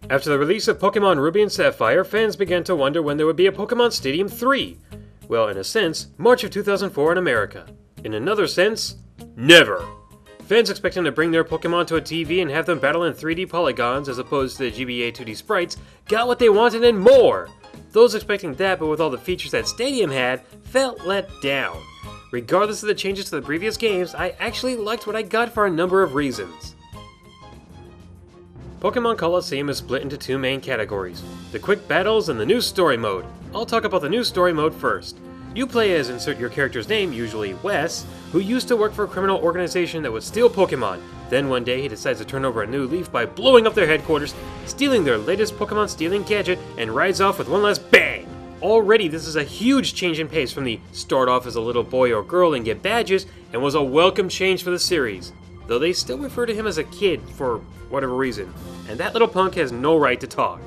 After the release of Pokemon Ruby and Sapphire, fans began to wonder when there would be a Pokemon Stadium 3. Well, in a sense, March of 2004 in America. In another sense, never. Fans expecting to bring their Pokemon to a TV and have them battle in 3D polygons as opposed to the GBA 2D sprites got what they wanted and more. Those expecting that, but with all the features that Stadium had, felt let down. Regardless of the changes to the previous games, I actually liked what I got for a number of reasons. Pokemon Coliseum is split into two main categories, the quick battles and the new story mode. I'll talk about the new story mode first. You play as insert your character's name, usually Wes, who used to work for a criminal organization that would steal Pokemon. Then one day he decides to turn over a new leaf by blowing up their headquarters, stealing their latest Pokemon stealing gadget, and rides off with one last bang! Already this is a huge change in pace from the start off as a little boy or girl and get badges, and was a welcome change for the series. Though they still refer to him as a kid for whatever reason, and that little punk has no right to talk.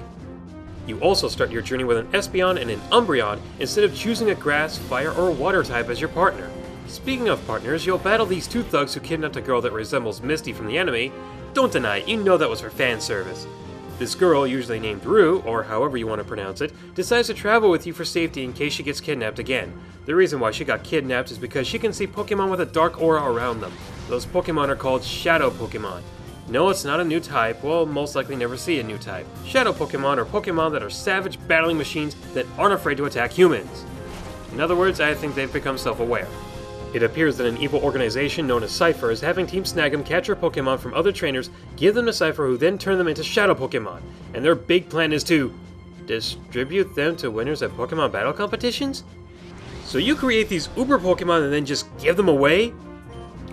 You also start your journey with an Espeon and an Umbreon instead of choosing a grass, fire, or water type as your partner. Speaking of partners, you'll battle these two thugs who kidnapped a girl that resembles Misty from the anime. Don't deny it, you know that was for fan service. This girl, usually named Rue, or however you want to pronounce it, decides to travel with you for safety in case she gets kidnapped again. The reason why she got kidnapped is because she can see Pokemon with a dark aura around them. Those Pokemon are called Shadow Pokemon. No, it's not a new type. We'll most likely never see a new type. Shadow Pokemon are Pokemon that are savage battling machines that aren't afraid to attack humans. In other words, I think they've become self-aware. It appears that an evil organization known as Cypher is having Team Snaggem capture Pokemon from other trainers, give them to Cypher who then turn them into Shadow Pokemon. And their big plan is to distribute them to winners at Pokemon battle competitions? So you create these uber Pokemon and then just give them away?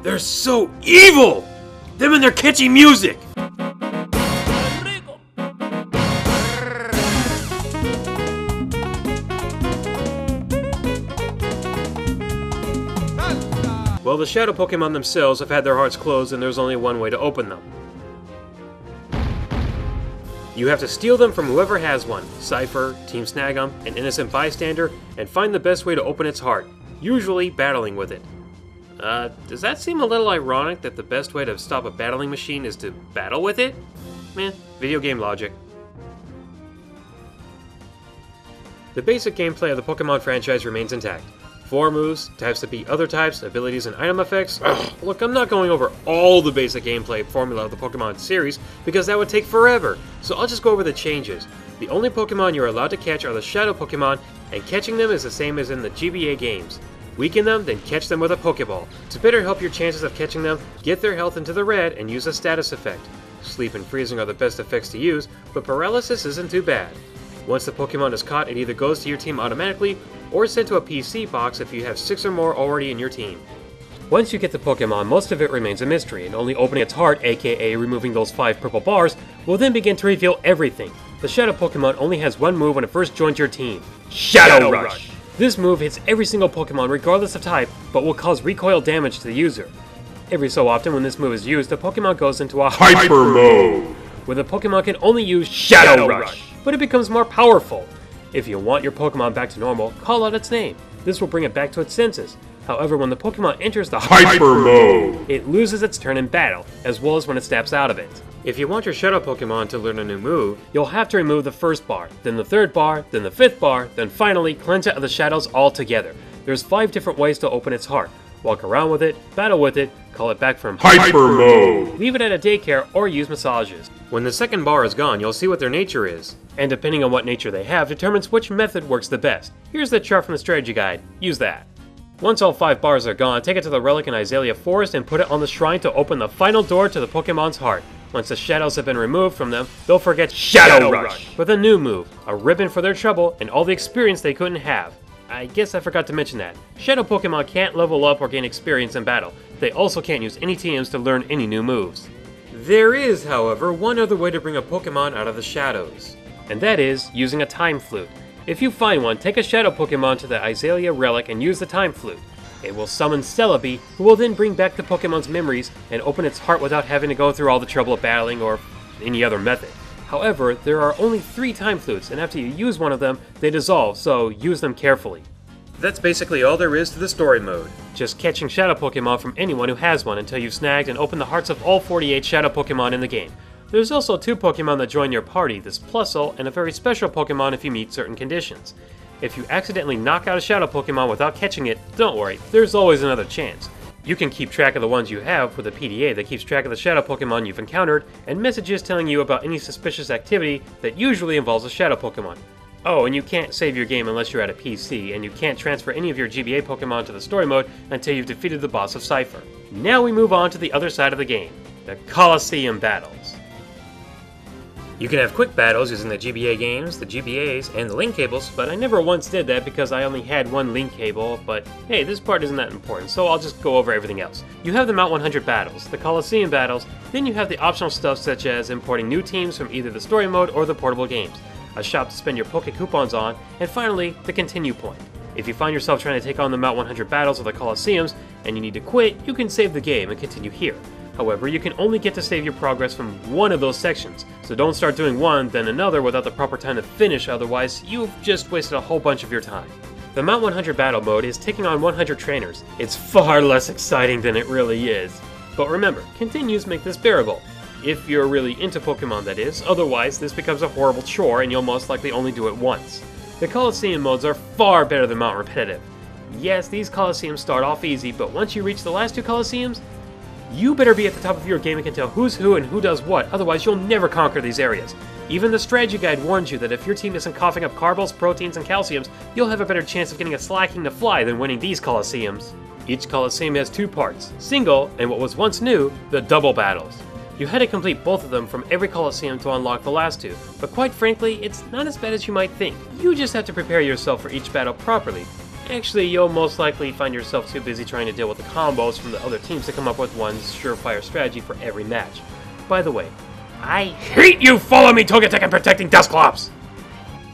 They're so evil! Them and their catchy music! Well, the Shadow Pokemon themselves have had their hearts closed and there's only one way to open them. You have to steal them from whoever has one, Cypher, Team Snaggem, an innocent bystander, and find the best way to open its heart, usually battling with it. Does that seem a little ironic that the best way to stop a battling machine is to battle with it? Meh, video game logic. The basic gameplay of the Pokemon franchise remains intact. 4 moves, types that beat other types, abilities and item effects. Look, I'm not going over all the basic gameplay formula of the Pokemon series because that would take forever, so I'll just go over the changes. The only Pokemon you're allowed to catch are the Shadow Pokemon, and catching them is the same as in the GBA games. Weaken them, then catch them with a Pokeball. To better help your chances of catching them, get their health into the red and use a status effect. Sleep and freezing are the best effects to use, but paralysis isn't too bad. Once the Pokemon is caught, it either goes to your team automatically, or is sent to a PC box if you have 6 or more already in your team. Once you get the Pokemon, most of it remains a mystery, and only opening its heart, aka removing those 5 purple bars, will then begin to reveal everything. The Shadow Pokemon only has one move when it first joins your team: Shadow Rush! This move hits every single Pokemon regardless of type, but will cause recoil damage to the user. Every so often when this move is used, the Pokemon goes into a Hyper Mode, where the Pokemon can only use Shadow Rush, but it becomes more powerful. If you want your Pokemon back to normal, call out its name. This will bring it back to its senses. However, when the Pokemon enters the Hyper Mode, it loses its turn in battle, as well as when it snaps out of it. If you want your Shadow Pokemon to learn a new move, you'll have to remove the first bar, then the third bar, then the fifth bar, then finally cleanse it of the shadows altogether. There's 5 different ways to open its heart. Walk around with it, battle with it, call it back from Hyper Mode, leave it at a daycare, or use massages. When the second bar is gone, you'll see what their nature is, and depending on what nature they have determines which method works the best. Here's the chart from the strategy guide. Use that. Once all 5 bars are gone, take it to the relic in Azalea Forest and put it on the shrine to open the final door to the Pokemon's heart. Once the shadows have been removed from them, they'll forget Shadow Rush with a new move, a ribbon for their trouble, and all the experience they couldn't have. I guess I forgot to mention that. Shadow Pokemon can't level up or gain experience in battle. They also can't use any TMs to learn any new moves. There is, however, one other way to bring a Pokemon out of the shadows, and that is using a Time Flute. If you find one, take a Shadow Pokemon to the Azalea Relic and use the Time Flute. It will summon Celebi, who will then bring back the Pokemon's memories and open its heart without having to go through all the trouble of battling or any other method. However, there are only 3 Time Flutes, and after you use one of them, they dissolve, so use them carefully. That's basically all there is to the story mode. Just catching Shadow Pokemon from anyone who has one until you've snagged and opened the hearts of all 48 Shadow Pokemon in the game. There's also 2 Pokemon that join your party, this Plusle, and a very special Pokemon if you meet certain conditions. If you accidentally knock out a Shadow Pokemon without catching it, don't worry, there's always another chance. You can keep track of the ones you have with a PDA that keeps track of the Shadow Pokemon you've encountered, and messages telling you about any suspicious activity that usually involves a Shadow Pokemon. Oh, and you can't save your game unless you're at a PC, and you can't transfer any of your GBA Pokemon to the story mode until you've defeated the boss of Cypher. Now we move on to the other side of the game, the Coliseum battles. You can have quick battles using the GBA games, the GBAs, and the link cables, but I never once did that because I only had one link cable, but hey, this part isn't that important, so I'll just go over everything else. You have the Mount 100 battles, the Colosseum battles, then you have the optional stuff such as importing new teams from either the story mode or the portable games, a shop to spend your Poke Coupons on, and finally, the continue point. If you find yourself trying to take on the Mount 100 battles or the Colosseums, and you need to quit, you can save the game and continue here. However, you can only get to save your progress from one of those sections, so don't start doing one, then another without the proper time to finish, otherwise you've just wasted a whole bunch of your time. The Mount 100 battle mode is taking on 100 trainers. It's far less exciting than it really is. But remember, continues make this bearable. If you're really into Pokemon, that is, otherwise this becomes a horrible chore and you'll most likely only do it once. The Coliseum modes are far better than Mount Repetitive. Yes, these Colosseums start off easy, but once you reach the last 2 Colosseums, you better be at the top of your game and can tell who's who and who does what, otherwise you'll never conquer these areas. Even the strategy guide warns you that if your team isn't coughing up Carbals, Proteins, and Calciums, you'll have a better chance of getting a Slacking to fly than winning these Colosseums. Each Colosseum has 2 parts, single, and what was once new, the double battles. You had to complete both of them from every Colosseum to unlock the last 2, but quite frankly, it's not as bad as you might think. You just have to prepare yourself for each battle properly. Actually, you'll most likely find yourself too busy trying to deal with the combos from the other teams to come up with one surefire strategy for every match. By the way, I hate you follow me Togetic and protecting Dusclops!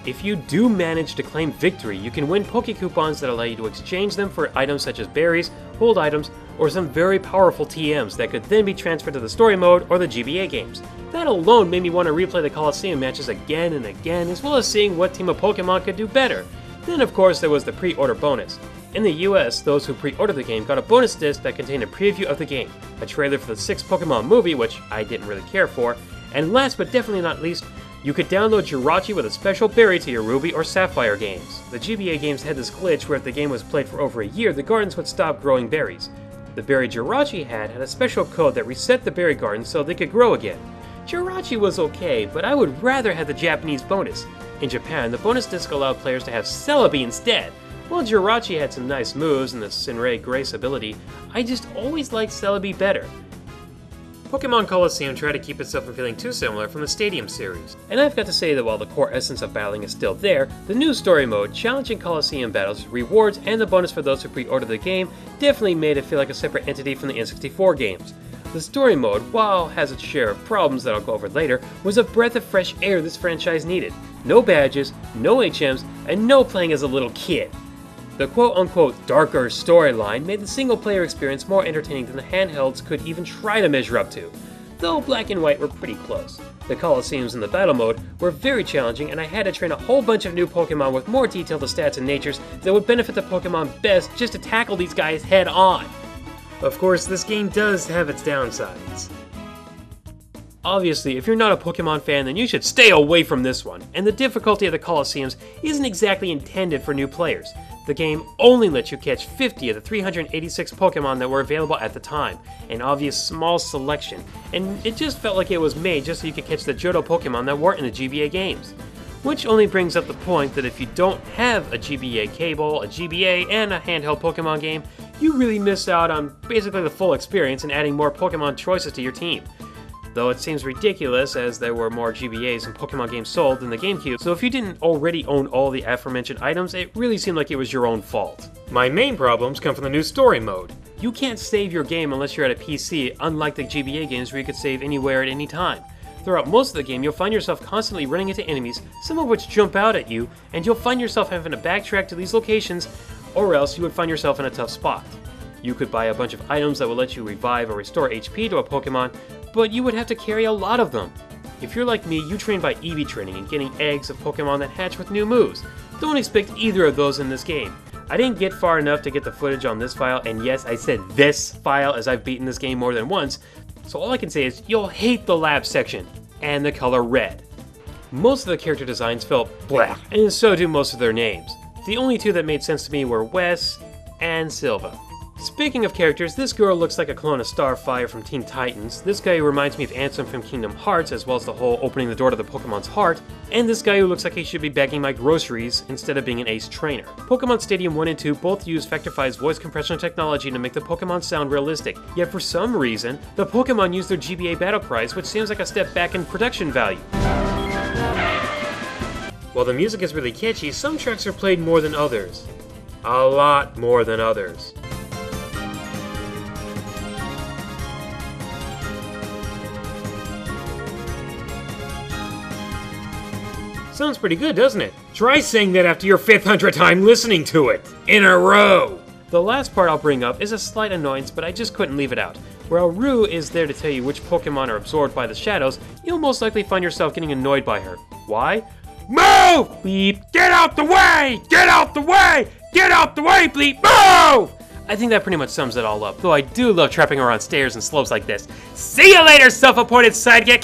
If you do manage to claim victory, you can win Poke Coupons that allow you to exchange them for items such as berries, hold items, or some very powerful TMs that could then be transferred to the story mode or the GBA games. That alone made me want to replay the Colosseum matches again and again, as well as seeing what team of Pokemon could do better. Then of course there was the pre-order bonus. In the US, those who pre-ordered the game got a bonus disc that contained a preview of the game, a trailer for the 6th Pokemon movie, which I didn't really care for, and last but definitely not least, you could download Jirachi with a special berry to your Ruby or Sapphire games. The GBA games had this glitch where if the game was played for over a year, the gardens would stop growing berries. The berry Jirachi had a special code that reset the berry garden so they could grow again. Jirachi was okay, but I would rather have the Japanese bonus. In Japan, the bonus disc allowed players to have Celebi instead. While Jirachi had some nice moves and the Sinray Grace ability, I just always liked Celebi better. Pokemon Colosseum tried to keep itself from feeling too similar from the Stadium series. And I've got to say that while the core essence of battling is still there, the new story mode, challenging Colosseum battles, rewards, and the bonus for those who pre-ordered the game definitely made it feel like a separate entity from the N64 games. The story mode, while has its share of problems that I'll go over later, was a breath of fresh air this franchise needed. No badges, no HMs, and no playing as a little kid. The quote-unquote darker storyline made the single-player experience more entertaining than the handhelds could even try to measure up to, though Black and White were pretty close. The Colosseums in the battle mode were very challenging, and I had to train a whole bunch of new Pokemon with more detailed stats and natures that would benefit the Pokemon best just to tackle these guys head-on. Of course, this game does have its downsides. Obviously, if you're not a Pokemon fan, then you should stay away from this one, and the difficulty of the Colosseums isn't exactly intended for new players. The game only lets you catch 50 of the 386 Pokemon that were available at the time, an obvious small selection, and it just felt like it was made just so you could catch the Johto Pokemon that weren't in the GBA games. Which only brings up the point that if you don't have a GBA cable, a GBA, and a handheld Pokemon game, you really miss out on basically the full experience and adding more Pokemon choices to your team. Though it seems ridiculous as there were more GBAs and Pokemon games sold than the GameCube, so if you didn't already own all the aforementioned items, it really seemed like it was your own fault. My main problems come from the new story mode. You can't save your game unless you're at a PC, unlike the GBA games where you could save anywhere at any time. Throughout most of the game, you'll find yourself constantly running into enemies, some of which jump out at you, and you'll find yourself having to backtrack to these locations, or else you would find yourself in a tough spot. You could buy a bunch of items that will let you revive or restore HP to a Pokemon, but you would have to carry a lot of them. If you're like me, you train by EV training and getting eggs of Pokemon that hatch with new moves. Don't expect either of those in this game. I didn't get far enough to get the footage on this file, and yes, I said this file as I've beaten this game more than once, so all I can say is you'll hate the lab section. and the color red. Most of the character designs felt blah, and so do most of their names. The only two that made sense to me were Wes and Silva. Speaking of characters, this girl looks like a clone of Starfire from Teen Titans, this guy reminds me of Ansem from Kingdom Hearts, as well as the whole opening the door to the Pokemon's heart, and this guy who looks like he should be bagging my groceries instead of being an ace trainer. Pokemon Stadium 1 and 2 both use Vectorfi's voice compression technology to make the Pokemon sound realistic, yet for some reason, the Pokemon use their GBA battle cries, which seems like a step back in production value. While the music is really catchy, some tracks are played more than others. A lot more than others. Sounds pretty good, doesn't it? Try saying that after your 500th time listening to it, in a row! The last part I'll bring up is a slight annoyance, but I just couldn't leave it out. While Rue is there to tell you which Pokemon are absorbed by the shadows, you'll most likely find yourself getting annoyed by her. Why? Move! Bleep! Get out the way! Get out the way! Get out the way, bleep! Move! I think that pretty much sums it all up, though I do love trapping her on stairs and slopes like this. See you later, self-appointed sidekick!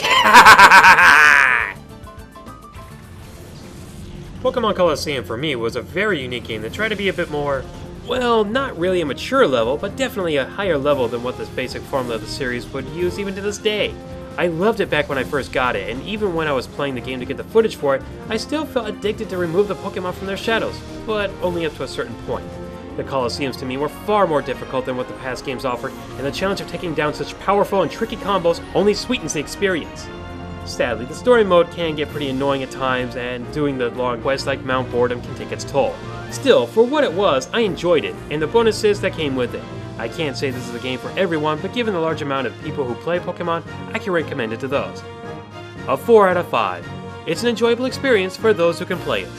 Pokemon Coliseum for me was a very unique game that tried to be a bit more, well, not really a mature level, but definitely a higher level than what this basic formula of the series would use even to this day. I loved it back when I first got it, and even when I was playing the game to get the footage for it, I still felt addicted to remove the Pokemon from their shadows, but only up to a certain point. The Colosseums to me were far more difficult than what the past games offered, and the challenge of taking down such powerful and tricky combos only sweetens the experience. Sadly, the story mode can get pretty annoying at times, and doing the long quests like Mount Boredom can take its toll. Still, for what it was, I enjoyed it, and the bonuses that came with it. I can't say this is a game for everyone, but given the large amount of people who play Pokemon, I can recommend it to those. A 4 out of 5. It's an enjoyable experience for those who can play it.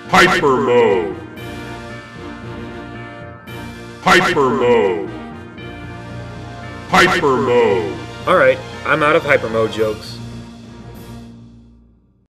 Hyper Mode! Hyper Mode! Hyper Mode! Alright, I'm out of Hyper Mode jokes.